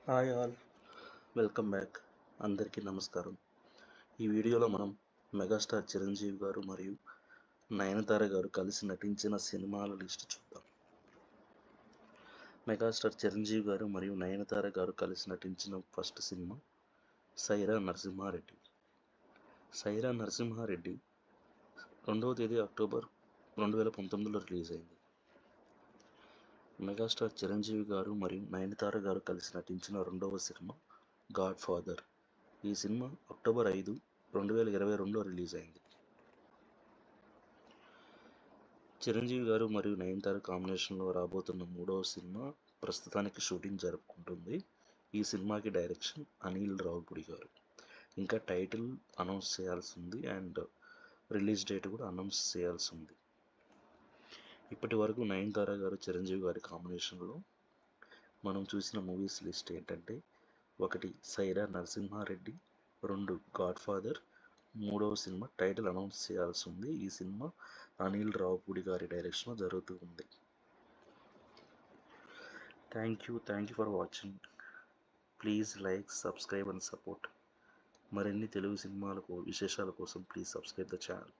Hi all, welcome back. అందరికీ నమస్కారం. ఈ వీడియోలో మనం మెగాస్టార్ చిరంజీవి గారు మరియు నయనతార గారు కలిసి నటించిన సినిమాల లిస్ట్ చూద్దాం. మెగాస్టార్ చిరంజీవి గారు మరియు నయనతార గారు కలిసి నటించిన ఫస్ట్ సినిమా సైరా నరసింహారెడ్డి. సైరా నరసింహారెడ్డి 2వ తేదీ అక్టోబర్ 2019లో రిలీజ్ అయింది. మెగాస్టార్ చిరంజీవి గారు మరియు నయనతార గారు కలిసి నటించిన రెండవ సినిమా గాడ్ ఫాదర్. ఈ సినిమా అక్టోబర్ 5, 2022లో రిలీజ్ అయింది. చిరంజీవి గారు మరియు నయనతార కాంబినేషన్లో రాబోతున్న మూడవ సినిమా ప్రస్తుతానికి షూటింగ్ జరుపుకుంటుంది. ఈ సినిమాకి డైరెక్షన్ అనిల్ రావుపూడి గారు. ఇంకా టైటిల్ అనౌన్స్ చేయాల్సి ఉంది అండ్ రిలీజ్ డేట్ కూడా అనౌన్స్ చేయాల్సి ఉంది. ఇప్పటి వరకు నయనతార గారు చిరంజీవి గారి కాంబినేషన్లో మనం చూసిన మూవీస్ లిస్ట్ ఏంటంటే 1 సైరా నరసింహారెడ్డి, 2 గాడ్ ఫాదర్, 3వ సినిమా టైటిల్ అనౌన్స్ చేయాల్సి ఉంది. ఈ సినిమా అనిల్ రావుపూడి గారి డైరెక్షన్లో జరుగుతూ ఉంది. Thank you for watching. Please like, subscribe and support. మరిన్ని తెలుగు సినిమాలకు విశేషాల కోసం ప్లీజ్ సబ్స్క్రైబ్ ద ఛానల్.